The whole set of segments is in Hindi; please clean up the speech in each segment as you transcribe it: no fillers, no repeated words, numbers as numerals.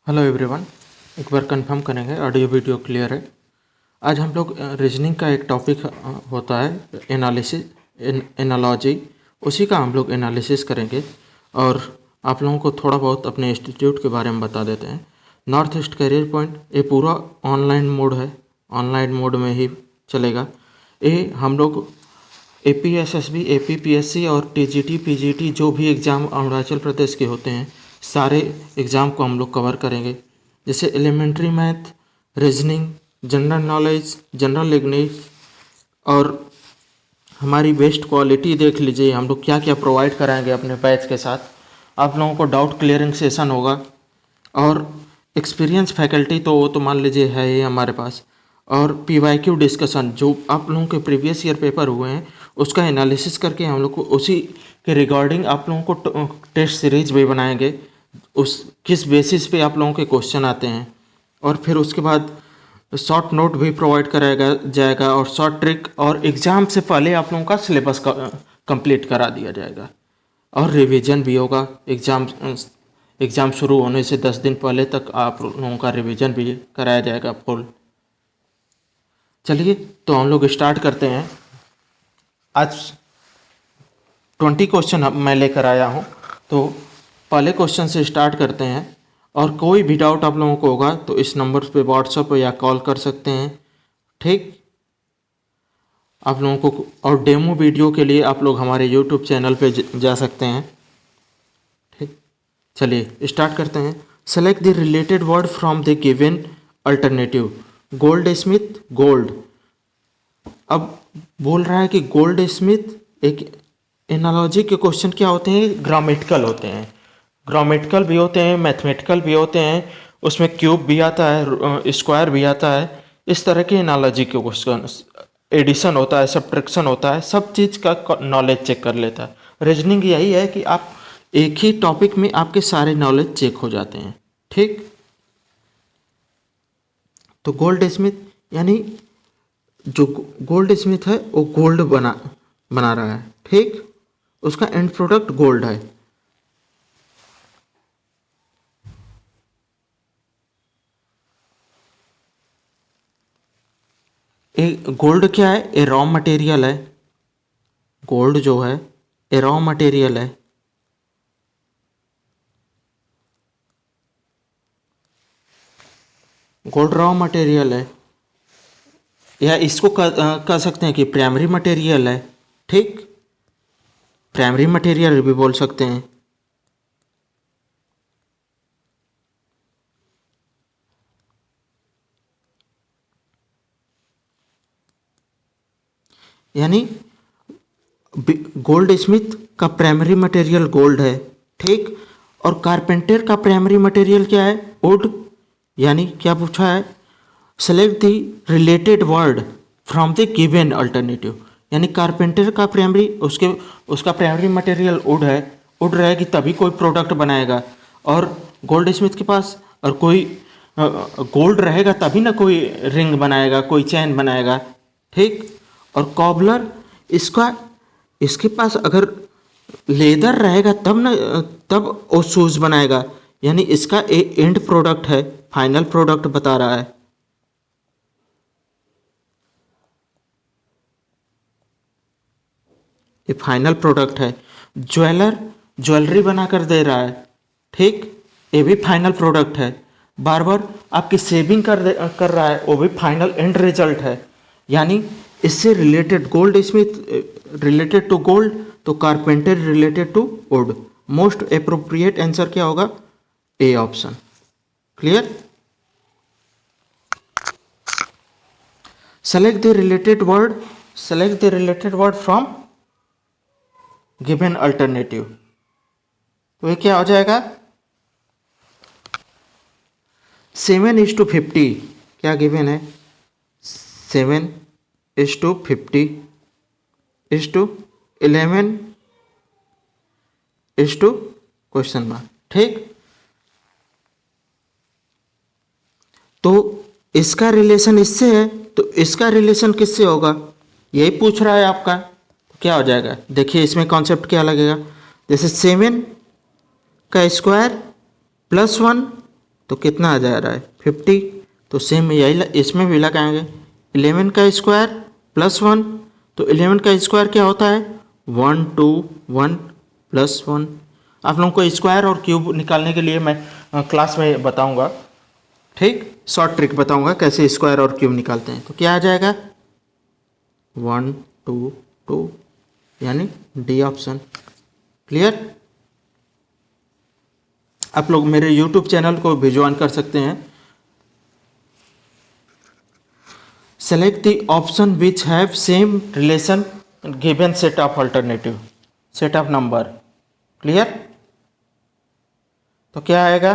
Hello everyone. एक बार कंफर्म करेंगे ऑडियो वीडियो क्लियर है। आज हम लोग रीजनिंग का एक टॉपिक होता है एनालिसिस एनालॉजी, उसी का हम लोग एनालिसिस करेंगे और आप लोगों को थोड़ा बहुत अपने इंस्टीट्यूट के बारे में बता देते हैं। नॉर्थ ईस्ट करियर पॉइंट ये पूरा ऑनलाइन मोड है, ऑनलाइन मोड में ही चलेगा। ये हम लोग APSSB APPSC और TGT PGT जो भी एग्ज़ाम अरुणाचल प्रदेश के होते हैं सारे एग्ज़ाम को हम लोग कवर करेंगे। जैसे elementary math, reasoning, general knowledge, general English और हमारी बेस्ट क्वालिटी देख लीजिए हम लोग क्या क्या प्रोवाइड कराएंगे अपने बैच के साथ। आप लोगों को डाउट क्लियरिंग सेशन होगा और एक्सपीरियंस फैकल्टी तो वो तो मान लीजिए है ही हमारे पास। और PYQ डिस्कशन जो आप लोगों के प्रीवियस ईयर पेपर हुए हैं उसका एनालिसिस करके हम लोग को उसी के रिगार्डिंग आप लोगों को टेस्ट सीरीज भी बनाएंगे, उस किस बेसिस पे आप लोगों के क्वेश्चन आते हैं। और फिर उसके बाद शॉर्ट नोट भी प्रोवाइड कराया जाएगा और शॉर्ट ट्रिक, और एग्ज़ाम से पहले आप लोगों का सिलेबस कंप्लीट करा दिया जाएगा और रिवीजन भी होगा। एग्ज़ाम शुरू होने से 10 दिन पहले तक आप लोगों का रिवीजन भी कराया जाएगा फुल। चलिए तो हम लोग स्टार्ट करते हैं। आज 20 क्वेश्चन मैं लेकर आया हूँ, तो पहले क्वेश्चन से स्टार्ट करते हैं। और कोई भी डाउट आप लोगों को होगा तो इस नंबर पे व्हाट्सएप या कॉल कर सकते हैं, ठीक। आप लोगों को और डेमो वीडियो के लिए आप लोग हमारे यूट्यूब चैनल पे जा सकते हैं, ठीक। चलिए स्टार्ट करते हैं। Select the related word from the given alternative. Gold Smith, gold. अब बोल रहा है कि गोल्ड स्मिथ एक एनालॉजी के क्वेश्चन क्या होते हैं, ग्रामेटिकल होते हैं। ग्रामेटिकल भी होते हैं, मैथमेटिकल भी होते हैं, उसमें क्यूब भी आता है, स्क्वायर भी आता है। इस तरह के एनालॉजी के क्वेश्चन, एडिशन होता है, सब्ट्रैक्शन होता है, सब चीज़ का नॉलेज चेक कर लेता है। रीजनिंग यही है कि आप एक ही टॉपिक में आपके सारे नॉलेज चेक हो जाते हैं, ठीक। तो गोल्ड स्मिथ यानी जो गोल्ड स्मिथ है वो गोल्ड बना रहा है, ठीक। उसका एंड प्रोडक्ट गोल्ड है। गोल्ड क्या है, ए रॉ मटेरियल है। गोल्ड जो है ए रॉ मटेरियल है। गोल्ड रॉ मटेरियल है, या इसको कह सकते हैं कि प्राइमरी मटेरियल है, ठीक। प्राइमरी मटेरियल भी बोल सकते हैं। यानी गोल्ड स्मिथ का प्राइमरी मटेरियल गोल्ड है, ठीक। और कारपेंटर का प्राइमरी मटेरियल क्या है, वुड। यानी क्या पूछा है, select the related word from the given alternative. यानी कारपेंटर का प्राइमरी उसका प्राइमरी मटेरियल वुड है, वुड रहेगी तभी कोई प्रोडक्ट बनाएगा। और गोल्ड स्मिथ के पास और कोई गोल्ड रहेगा तभी ना कोई रिंग बनाएगा, कोई चैन बनाएगा, ठीक। और कॉबलर इसके पास अगर लेदर रहेगा तब ना, तब वो शूज़ बनाएगा। यानी इसका एंड प्रोडक्ट है, फाइनल प्रोडक्ट बता रहा है। ये फाइनल प्रोडक्ट है। ज्वेलरी बना कर दे रहा है, ठीक। ये भी फाइनल प्रोडक्ट है। बार्बर आपकी सेविंग कर रहा है, वो भी फाइनल एंड रिजल्ट है। यानी इससे related goldsmith related to gold, तो carpenter related to wood. Most appropriate answer क्या होगा, a option. Clear. Select the related word from given alternative. तो ये क्या हो जाएगा, 7:50 क्या गिवन है, 7:50 11 क्वेश्चन मार्क, ठीक। तो इसका रिलेशन इससे है, तो इसका रिलेशन किससे होगा, यही पूछ रहा है आपका। क्या हो जाएगा, देखिए इसमें कॉन्सेप्ट क्या लगेगा। जैसे 7 का स्क्वायर +1 तो कितना आ जा रहा है 50। तो सेम यही इसमें भी लगाएंगे 11 का स्क्वायर प्लस 1। तो 11 का स्क्वायर क्या होता है 1 2 1 प्लस 1। आप लोगों को स्क्वायर और क्यूब निकालने के लिए मैं क्लास में बताऊंगा, ठीक, शॉर्ट ट्रिक बताऊंगा कैसे स्क्वायर और क्यूब निकालते हैं। तो क्या आ जाएगा 1 2 2 यानी डी ऑप्शन। क्लियर। आप लोग मेरे YouTube चैनल को भी ज्वाइन कर सकते हैं। Select the option which have same relation given set of alternative set of number. Clear. तो क्या आएगा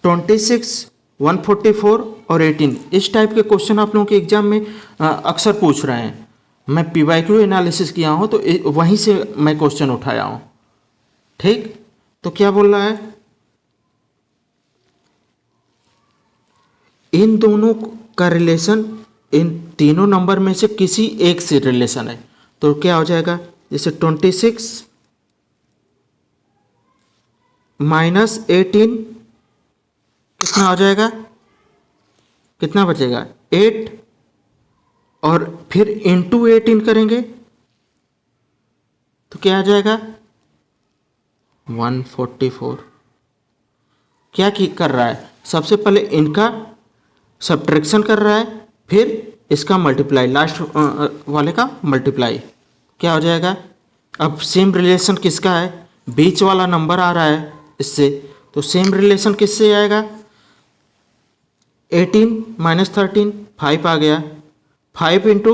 26 144 और 18। इस टाइप के क्वेश्चन आप लोगों के एग्जाम में अक्सर पूछ रहे हैं। मैं PYQ एनालिसिस किया हूँ तो वहीं से मैं क्वेश्चन उठाया हूँ, ठीक। तो क्या बोल रहा है इन दोनों का रिलेशन इन तीनों नंबर में से किसी एक से रिलेशन है। तो क्या हो जाएगा जैसे 26 माइनस 18 कितना हो जाएगा, कितना बचेगा 8 और फिर इंटू 18 करेंगे तो क्या आ जाएगा 144। क्या कर रहा है सबसे पहले इनका सब्ट्रैक्शन कर रहा है, फिर इसका मल्टीप्लाई, लास्ट वाले का मल्टीप्लाई। क्या हो जाएगा अब सेम रिलेशन किसका है, बीच वाला नंबर आ रहा है इससे, तो सेम रिलेशन किससे आएगा 18 माइनस 13 5 आ गया, 5 इंटू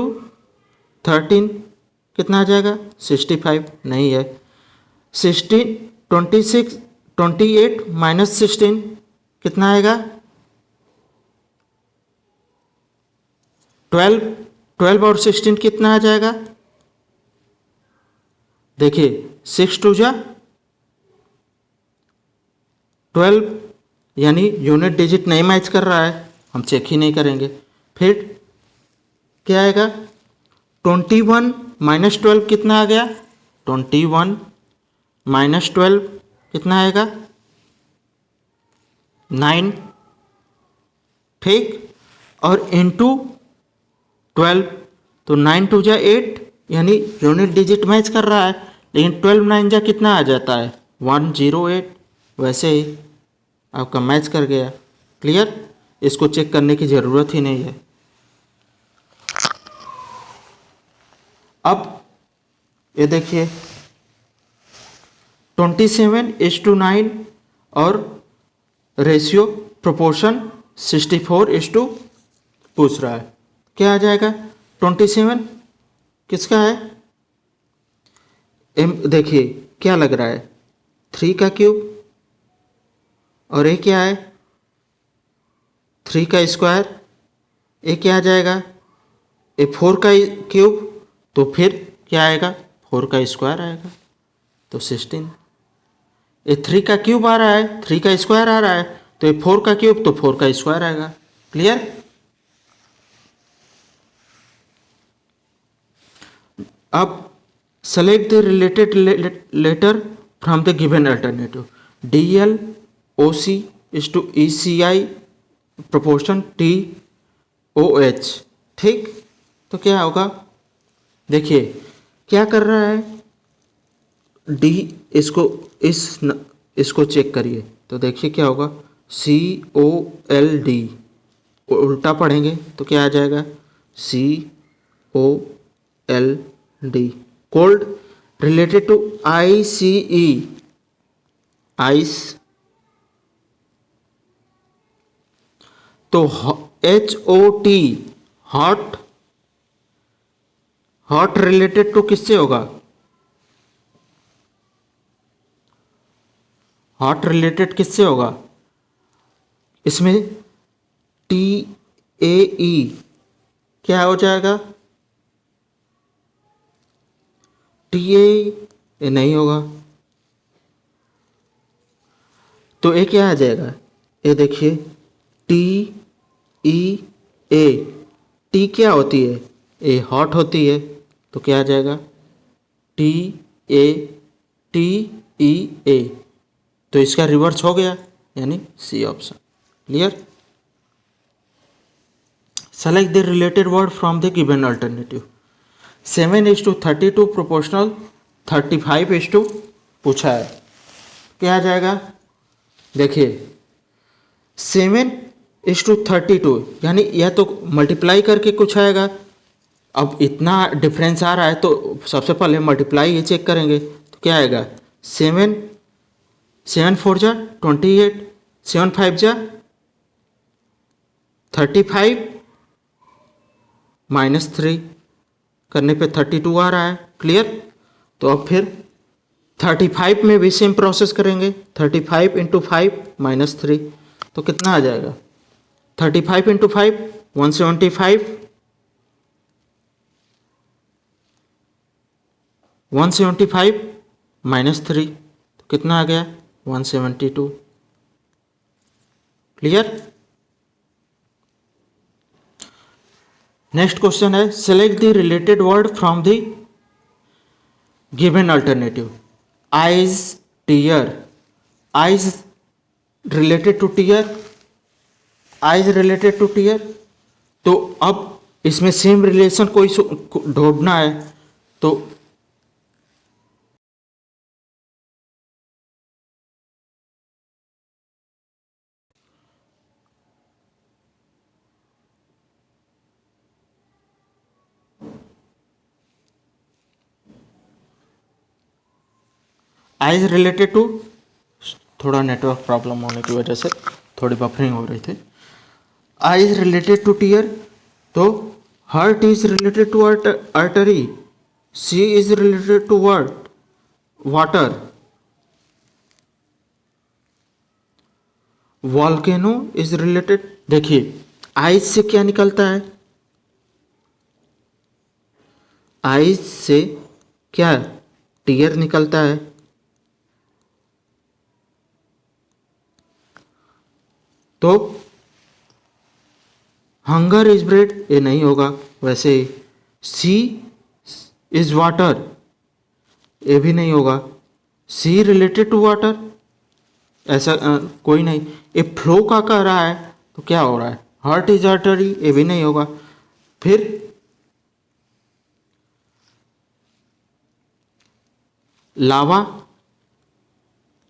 13 कितना आ जाएगा 65 नहीं है, 28 माइनस 16 कितना आएगा 12 और 16 कितना आ जाएगा, देखिए 6 2 जा 12 यानी यूनिट डिजिट नहीं मैच कर रहा है, हम चेक ही नहीं करेंगे। फिर क्या आएगा 21 माइनस 12 कितना आ गया 21 माइनस 12 कितना आएगा 9, ठीक, और इंटू 12 तो 9 2 जा 8 यानी यूनिट डिजिट मैच कर रहा है, लेकिन 12 9 जा कितना आ जाता है 108। वैसे ही आपका मैच कर गया। क्लियर। इसको चेक करने की ज़रूरत ही नहीं है। अब ये देखिए 27:9 और रेशियो प्रोपोर्शन 64:, पूछ रहा है क्या आ जाएगा 27 किसका है देखिए क्या लग रहा है 3 का क्यूब, और ये क्या है 3 का स्क्वायर, ये क्या आ जाएगा ये 4 का क्यूब, तो फिर क्या आएगा 4 का स्क्वायर आएगा, तो 16। ये 3 का क्यूब आ रहा है 3 का स्क्वायर आ रहा है, तो ये 4 का क्यूब तो 4 का स्क्वायर आएगा। क्लियर। अब select the related letter from the given alternative. DL OC is to ECI proportion TOH, ठीक। तो क्या होगा देखिए क्या कर रहा है D, इसको चेक करिए तो देखिए क्या होगा COLD, उल्टा पढ़ेंगे तो क्या आ जाएगा COLD, cold, related to ICE ice, तो HOT hot, hot related to किससे होगा हॉट रिलेटेड किससे होगा इसमें TAE क्या हो जाएगा TAE नहीं होगा, तो ये क्या आ जाएगा ये देखिए TEA, टी क्या होती है ए हॉट होती है, तो क्या आ जाएगा TATEA, तो इसका रिवर्स हो गया यानी C option. Clear. Select the related word from the given alternative. 7:32 proportional 35:, पूछा है, क्या आ जाएगा? देखिए 7:32 यानी यह तो मल्टीप्लाई करके कुछ आएगा। अब इतना डिफरेंस आ रहा है तो सबसे पहले मल्टीप्लाई ये चेक करेंगे, तो क्या आएगा? 7 4 28, 7 5 35 -3 करने पे 32 आ रहा है। क्लियर। तो अब फिर 35 में भी सेम प्रोसेस करेंगे, 35 × 5 -3, तो कितना आ जाएगा? 35 × 5 175, 175 -3, तो कितना आ गया? 172। क्लियर। नेक्स्ट क्वेश्चन है, select the related word from the given alternative. Eyes, tear. Eyes related to tear, eyes related to tear. तो अब इसमें सेम रिलेशन कोई ढूंढना है, तो आइज रिलेटेड टू, थोड़ा नेटवर्क प्रॉब्लम होने की वजह से थोड़ी बफरिंग हो रही थी। आइज रिलेटेड टू टीयर, तो heart is related to artery, sea is related to wart water, volcano is related. देखिए आइज से क्या निकलता है? आइज से क्या? टीयर निकलता है। तो हंगर इज ब्रेड, ये नहीं होगा। वैसे ही सी इज वाटर, ये भी नहीं होगा। सी रिलेटेड टू वाटर, ऐसा कोई नहीं। ये फ्लो का कह रहा है, तो क्या हो रहा है? हार्ट इज आर्टरी, ये भी नहीं होगा। फिर लावा,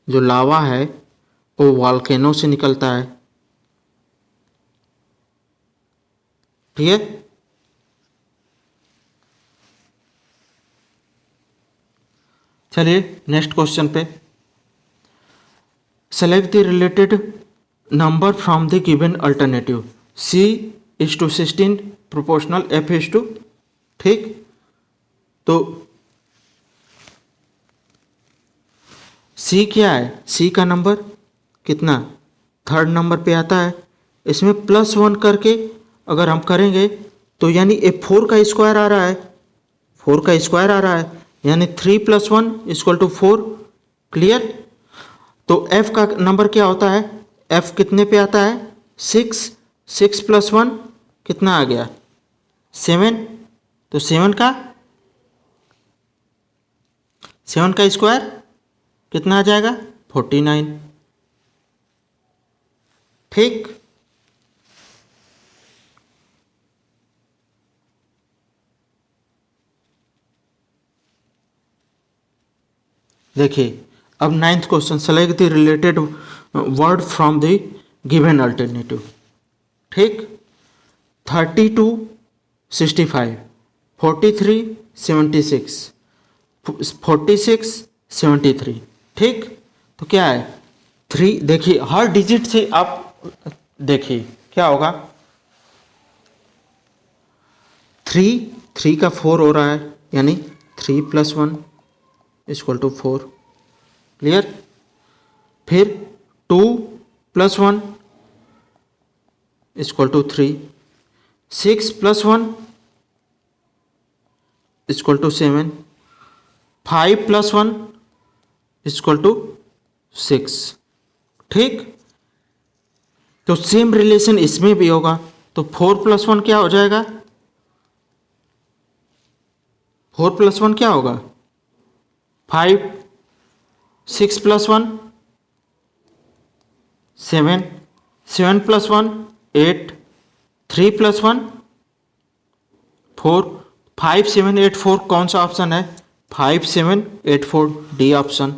जो लावा है वो वॉल्केनो से निकलता है। ठीक है। चलिए नेक्स्ट क्वेश्चन पे, select the related number from the given alternative. C is to 16 proportional F is to, ठीक। तो C क्या है? C का नंबर कितना? थर्ड नंबर पे आता है। इसमें +1 करके अगर हम करेंगे तो यानी ये 4 का स्क्वायर आ रहा है, 4 का स्क्वायर आ रहा है, यानी 3 + 1 = 4। क्लियर। तो F का नंबर क्या होता है? F कितने पे आता है? 6, 6 + 1 कितना आ गया? 7। तो 7 का स्क्वायर कितना आ जाएगा? 49। ठीक। देखिए अब 9th question, select the related word from the given alternative. ठीक। 32 65, 43 76, 46 73। ठीक। तो क्या है? 3, देखिए हर डिजिट से आप देखिए क्या होगा। 3 का 4 हो रहा है, यानी 3 + 1 = 4। क्लियर। फिर 2 + 1 = 3, 6 + 1 = 7, 5 + 1 = 6। ठीक। तो सेम रिलेशन इसमें भी होगा। तो 4 + 1 क्या हो जाएगा? 4 + 1 क्या होगा? 5, 6 + 1 7, 7 + 1 8, 3 + 1 4, 5 7 8 4 कौन सा ऑप्शन है? 5 7 8 4 डी ऑप्शन।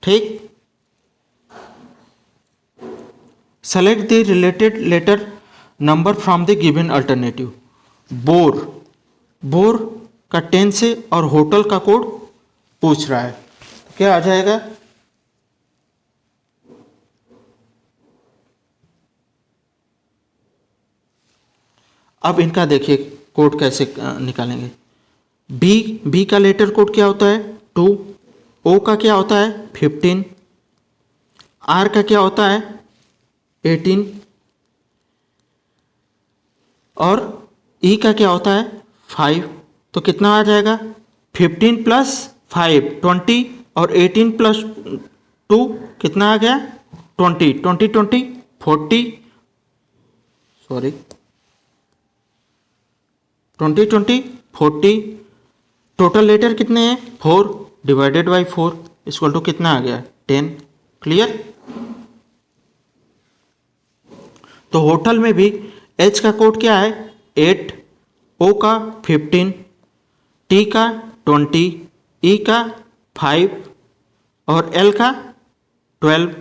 ठीक। Select the related letter number from the given alternative. Bore, bore का टेंस है और होटल का कोड पूछ रहा है, तो क्या आ जाएगा? अब इनका देखिए कोड कैसे निकालेंगे। बी का लेटर कोड क्या होता है? 2। ओ का क्या होता है? 15। आर का क्या होता है? 18। और ई का क्या होता है? 5। तो कितना आ जाएगा? 15 + 5 20 और 18 + 2 कितना आ गया? 20 20 20 40, सॉरी 20 20 40। टोटल लेटर कितने हैं? 4 डिवाइडेड बाई 4 इक्वल टू कितना आ गया? 10। क्लियर। तो होटल में भी एच का कोड क्या है? 8, ओ का 15, टी का 20, ई का 5 और एल का 12।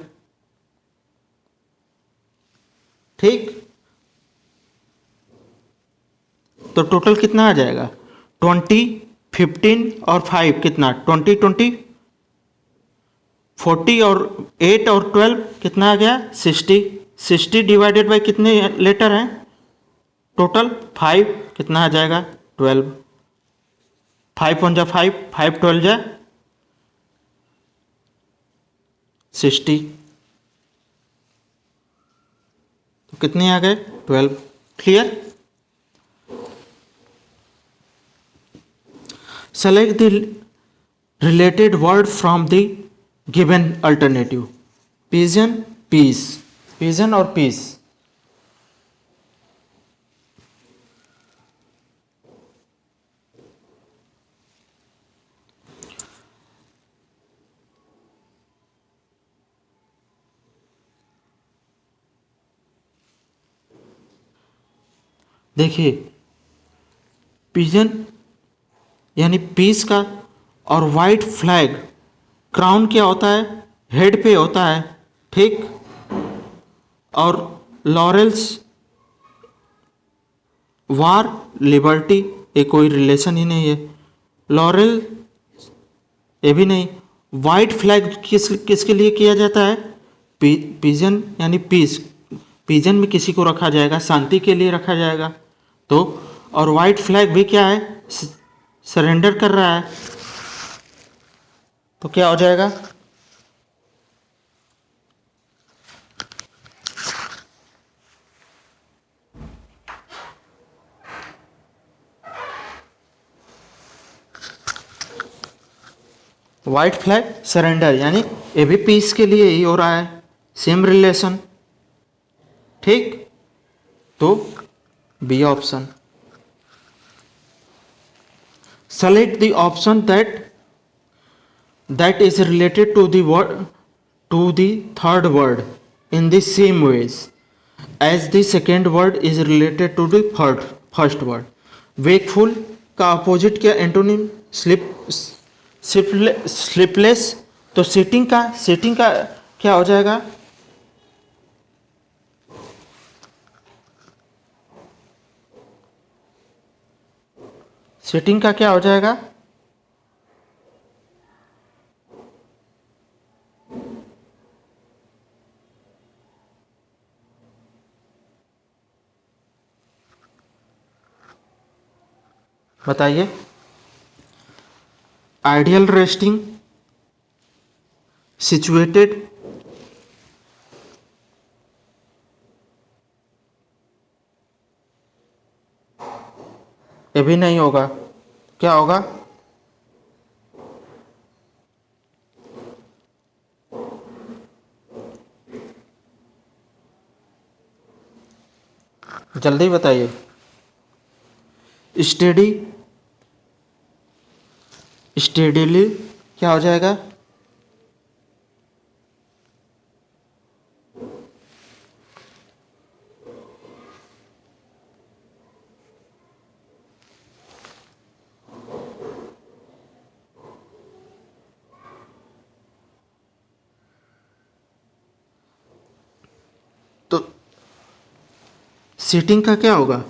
ठीक। तो टोटल कितना आ जाएगा? 20 15 और 5 कितना? 20 20 40 और 8 और 12 कितना आ गया? 60। 60 डिवाइडेड बाई कितने लेटर हैं टोटल? 5 कितना आ जाएगा? 12। 5 1 जा 5, 5 12 जा 60। तो कितने आ गए? 12। Clear. Select the related word from the given alternative. Pigeon, peace, pigeon और पीस। देखिए पिजन यानी पीस का और वाइट फ्लैग क्राउन क्या होता है? हेड पे होता है। ठीक। और लॉरेल्स वार लिबर्टी, ये कोई रिलेशन ही नहीं है। लॉरेल ये भी नहीं। वाइट फ्लैग किसके लिए किया जाता है? पिजन यानी पीस, पिजन में किसी को रखा जाएगा, शांति के लिए रखा जाएगा। तो और वाइट फ्लैग भी क्या है? सरेंडर कर रहा है। तो क्या हो जाएगा? वाइट फ्लैग सरेंडर यानी ये भी पीस के लिए ही हो रहा है, सेम रिलेशन। ठीक। तो B option. Select the option that is related to the word to the third word in the same ways as the second word is related to the first word. wakeful का अपोजिट क्या? Antonym sleepless. तो सिटिंग का क्या हो जाएगा? सिटिंग का क्या हो जाएगा? बताइए। आइडियल रेस्टिंग, सिचुएटेड, ये भी नहीं होगा। क्या होगा? जल्दी बताइए। स्टेडी, स्टेडीली क्या हो जाएगा? तो सीटिंग का क्या होगा?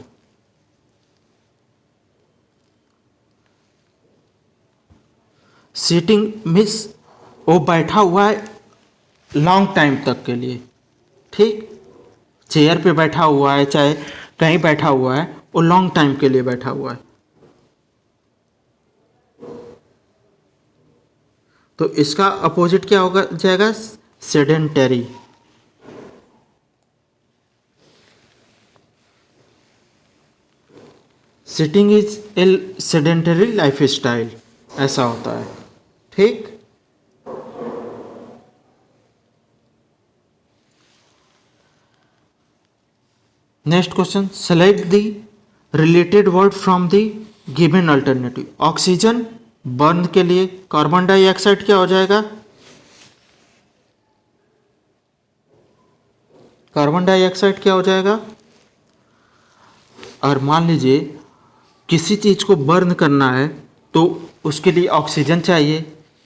सीटिंग मीन्स वो बैठा हुआ है लॉन्ग टाइम तक के लिए, ठीक। चेयर पे बैठा हुआ है चाहे कहीं बैठा हुआ है, वो लॉन्ग टाइम के लिए बैठा हुआ है। तो इसका अपोजिट क्या होगा जाएगा? Sedentary. Sitting is a sedentary life style, ऐसा होता है, ठीक। Next question, select the related word from the given alternative. Oxygen burn के लिए कार्बन डाइऑक्साइड क्या हो जाएगा? कार्बन डाइऑक्साइड क्या हो जाएगा? और मान लीजिए किसी चीज़ को बर्न करना है तो उसके लिए ऑक्सीजन चाहिए,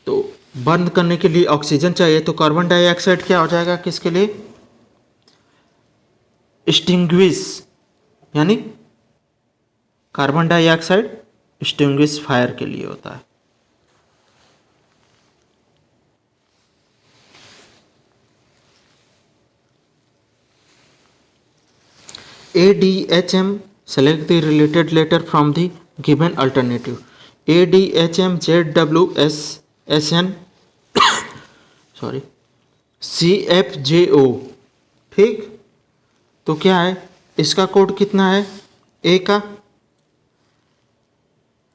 तो बर्न करने के लिए ऑक्सीजन चाहिए, तो कार्बन डाइऑक्साइड क्या हो जाएगा किसके लिए? एक्सटिंग्विश, यानी कार्बन डाइऑक्साइड एक्सटिंग्विश फायर के लिए होता है। ADHM, select the related letter from the given alternative. ADHM ZWSSN sorry CFJO, ठीक। तो क्या है इसका कोड कितना है? ए का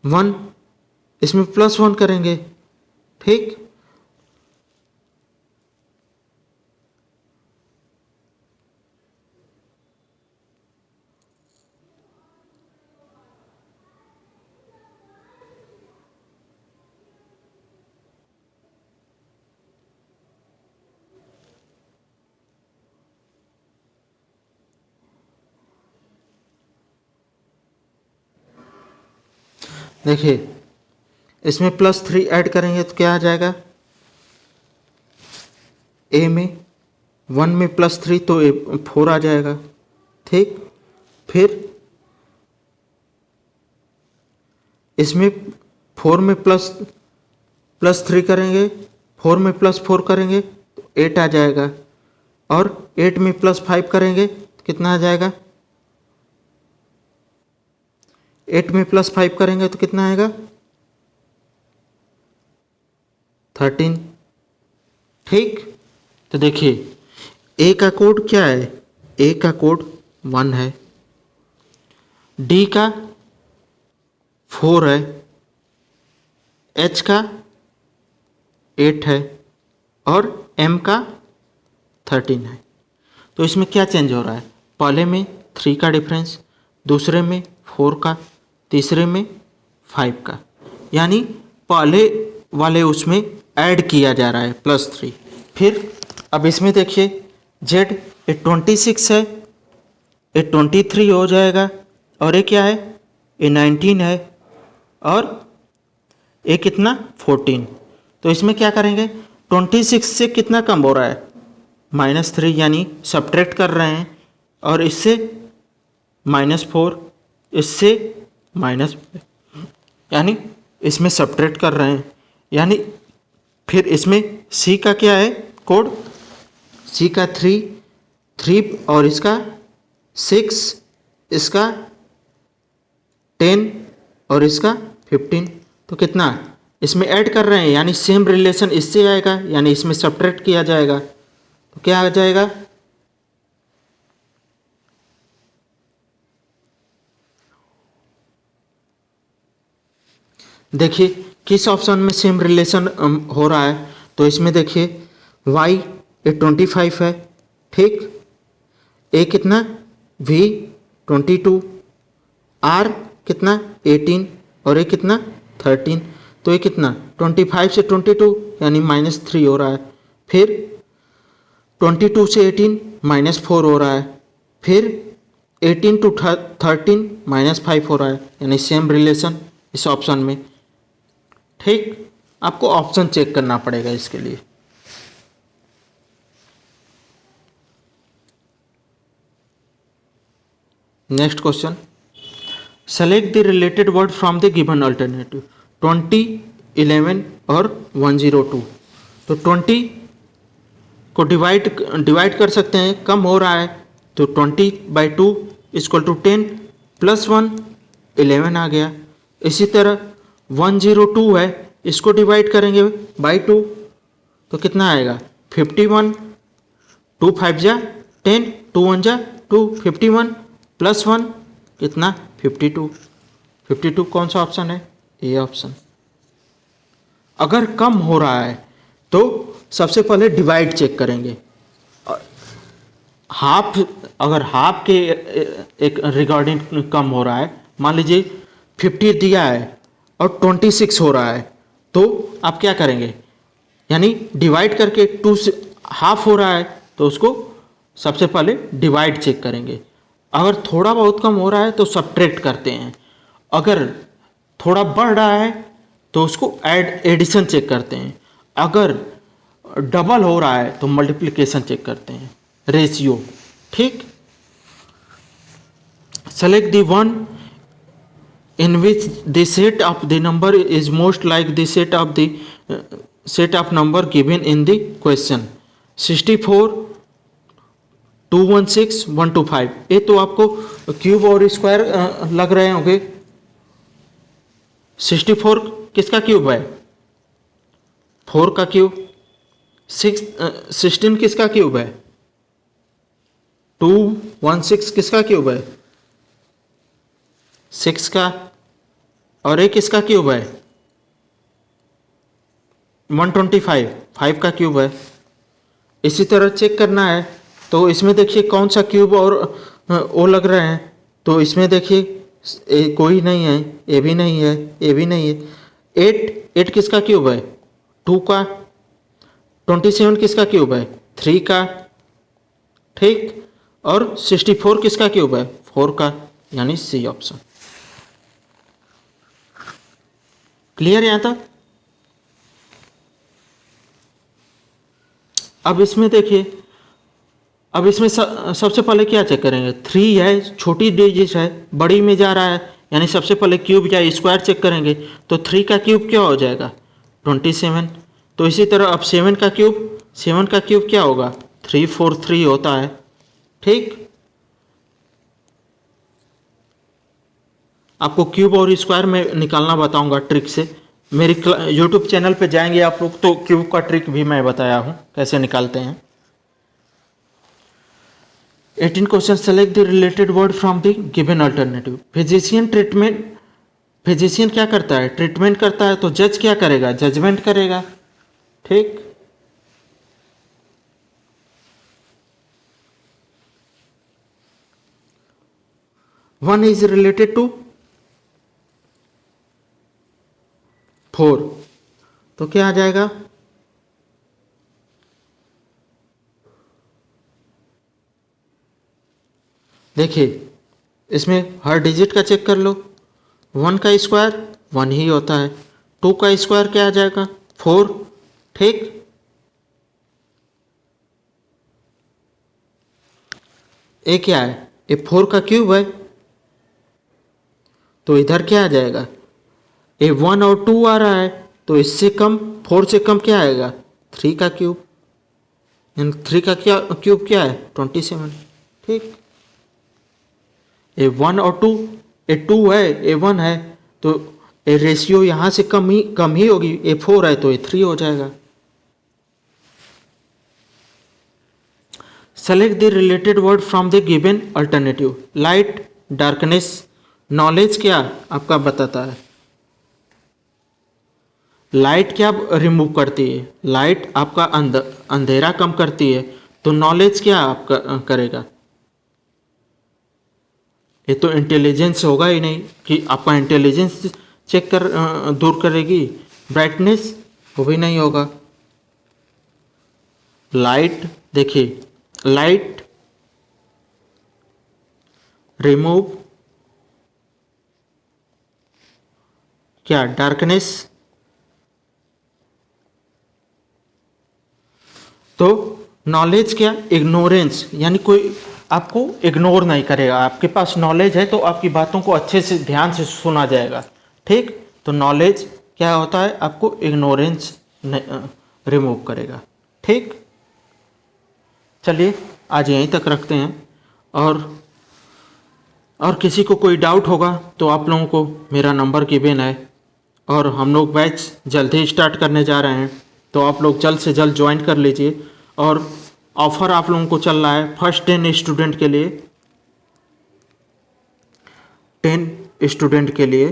1, इसमें +1 करेंगे, ठीक। देखिए इसमें +3 ऐड करेंगे तो क्या आ जाएगा? ए में 1 में +3 तो 4 आ जाएगा, ठीक। फिर इसमें 4 में +3 करेंगे, 4 में +4 करेंगे तो 8 आ जाएगा, और 8 में +5 करेंगे तो कितना आ जाएगा? 8 में +5 करेंगे तो कितना आएगा? 13, ठीक। तो देखिए ए का कोड क्या है? ए का कोड 1 है, डी का 4 है, एच का 8 है, और एम का 13 है। तो इसमें क्या चेंज हो रहा है? पहले में 3 का डिफरेंस, दूसरे में 4 का, तीसरे में 5 का, यानी पहले वाले उसमें ऐड किया जा रहा है +3। फिर अब इसमें देखिए जेड ये 26 है, ये 23 हो जाएगा, और ये क्या है? ये 19 है, और ये कितना? 14। तो इसमें क्या करेंगे? 26 से कितना कम हो रहा है? -3, यानी सब्ट्रैक्ट कर रहे हैं, और इससे -4, इससे माइनस, यानी इसमें सब्ट्रैक्ट कर रहे हैं, यानी फिर इसमें सी का क्या है कोड? सी का 3, और इसका 6, इसका 10, और इसका 15। तो कितना इसमें ऐड कर रहे हैं, यानी सेम रिलेशन इससे आएगा, यानी इसमें सब्ट्रैक्ट किया जाएगा, तो क्या आ जाएगा? देखिए किस ऑप्शन में सेम रिलेशन हो रहा है? तो इसमें देखिए y ये 25 है, ठीक। ए कितना? v 22, r कितना? 18, और ये कितना? 13। तो ये कितना? 25 से 22 यानी -3 हो रहा है, फिर 22 से 18 -4 हो रहा है, फिर 18 to 13 -5 हो रहा है, यानी सेम रिलेशन इस ऑप्शन में, ठीक। आपको ऑप्शन चेक करना पड़ेगा इसके लिए। Next question, select the related word from the given alternative 20, 11 और 102। तो 20 को डिवाइड कर सकते हैं, कम हो रहा है तो 20/2 इक्वल टू 10 प्लस 1 11 आ गया। इसी तरह 102 है, इसको डिवाइड करेंगे बाई 2 तो कितना आएगा 51, 2 5 जा 10, 2 1 जा 2, 51 प्लस 1 कितना 52। 52 कौन सा ऑप्शन है, ए ऑप्शन। अगर कम हो रहा है तो सबसे पहले डिवाइड चेक करेंगे। हाफ, अगर हाफ के एक रिगार्डिंग कम हो रहा है, मान लीजिए 50 दिया है और 26 हो रहा है, तो आप क्या करेंगे, यानी डिवाइड करके 2 से हाफ हो रहा है तो उसको सबसे पहले डिवाइड चेक करेंगे। अगर थोड़ा बहुत कम हो रहा है तो सब्ट्रैक्ट करते हैं, अगर थोड़ा बढ़ रहा है तो उसको एडिशन चेक करते हैं, अगर डबल हो रहा है तो मल्टीप्लिकेशन चेक करते हैं, रेशियो। ठीक, select the one in which the set of the number is most like the set of number given in the question 64, 216, 125। ये तो आपको क्यूब और स्क्वायर लग रहे होंगे। 64 किसका क्यूब है, 4 का क्यूब। 16 किसका क्यूब है, 216 किसका क्यूब है, 6 का। और एक किसका क्यूब है, 125, 5 का क्यूब है। इसी तरह चेक करना है तो इसमें देखिए कौन सा क्यूब और ओ लग रहे हैं, तो इसमें देखिए कोई नहीं है, ए भी नहीं है, ए भी नहीं है। 8 किसका क्यूब है, 2 का। 27 किसका क्यूब है, 3 का। ठीक, और 64 किसका क्यूब है, 4 का, यानी सी ऑप्शन। क्लियर यहाँ तक। अब इसमें देखिए, अब इसमें सबसे पहले क्या चेक करेंगे, 3 है, छोटी डिजिट है, बड़ी में जा रहा है, यानी सबसे पहले क्यूब या स्क्वायर चेक करेंगे। तो 3 का क्यूब क्या हो जाएगा, 27। तो इसी तरह अब 7 का क्यूब क्या होगा, 343 होता है। ठीक, आपको क्यूब और स्क्वायर में निकालना बताऊंगा ट्रिक से। मेरी यूट्यूब चैनल पे जाएंगे आप लोग तो क्यूब का ट्रिक भी मैं बताया हूँ कैसे निकालते हैं। 18 question, select the related word from the given alternative. Physician क्या करता है, ट्रीटमेंट करता है, तो जज क्या करेगा, जजमेंट करेगा। ठीक, वन इज रिलेटेड टू 4, तो क्या आ जाएगा, देखिए इसमें हर डिजिट का चेक कर लो। 1 का स्क्वायर 1 ही होता है, 2 का स्क्वायर क्या आ जाएगा, 4। ठीक, ए क्या है, ए 4 का क्यूब है, तो इधर क्या आ जाएगा, ए 1 और 2 आ रहा है, तो इससे कम 4 से कम क्या आएगा, 3 का क्यूब, यानी 3 का क्या क्यूब क्या है, 27। ठीक, ए 1 और 2, ए 2 है, ए 1 है, तो ए रेशियो यहाँ से कम ही होगी, ए 4 है तो ए 3 हो जाएगा। Select the related word from the given alternative. Light, darkness, knowledge क्या आपका बताता है, लाइट क्या रिमूव करती है, लाइट आपका अंधेरा कम करती है, तो नॉलेज क्या आपका करेगा, ये तो इंटेलिजेंस होगा ही नहीं कि आपका इंटेलिजेंस चेक कर दूर करेगी। ब्राइटनेस वो भी नहीं होगा। लाइट, देखिए लाइट रिमूव क्या, डार्कनेस। तो नॉलेज क्या, इग्नोरेंस, यानी कोई आपको इग्नोर नहीं करेगा। आपके पास नॉलेज है तो आपकी बातों को अच्छे से ध्यान से सुना जाएगा। ठीक, तो नॉलेज क्या होता है, आपको इग्नोरेंस रिमूव करेगा। ठीक, चलिए आज यहीं तक रखते हैं। और किसी को कोई डाउट होगा तो आप लोगों को मेरा नंबर गिवन है, और हम लोग बैच जल्द ही स्टार्ट करने जा रहे हैं, तो आप लोग जल्द से जल्द ज्वाइन कर लीजिए। और ऑफ़र आप लोगों को चल रहा है फर्स्ट 10 स्टूडेंट के लिए, 10 स्टूडेंट के लिए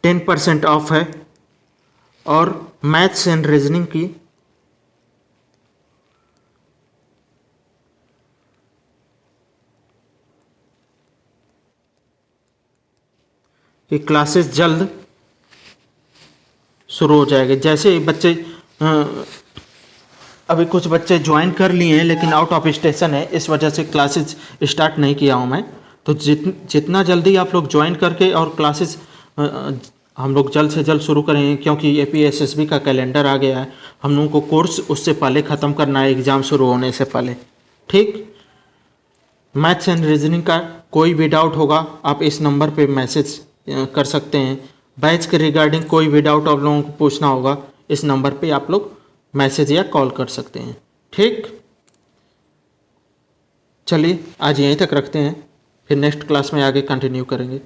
10% ऑफ है। और मैथ्स एंड रीजनिंग की क्लासेस जल्द शुरू हो जाएगी। जैसे बच्चे अभी कुछ बच्चे ज्वाइन कर लिए हैं लेकिन आउट ऑफ स्टेशन है, इस वजह से क्लासेस स्टार्ट नहीं किया हूँ मैं। तो जितना जल्दी आप लोग ज्वाइन करके और क्लासेस हम लोग जल्द से जल्द शुरू करेंगे, क्योंकि APSSB का कैलेंडर आ गया है। हम लोगों को कोर्स उससे पहले ख़त्म करना है, एग्ज़ाम शुरू होने से पहले। ठीक, मैथ्स एंड रीजनिंग का कोई भी डाउट होगा आप इस नंबर पे मैसेज कर सकते हैं। बैच के रिगार्डिंग कोई भी डाउट आप लोगों को पूछना होगा, इस नंबर पे आप लोग मैसेज या कॉल कर सकते हैं। ठीक, चलिए आज यहीं तक रखते हैं, फिर नेक्स्ट क्लास में आगे कंटिन्यू करेंगे।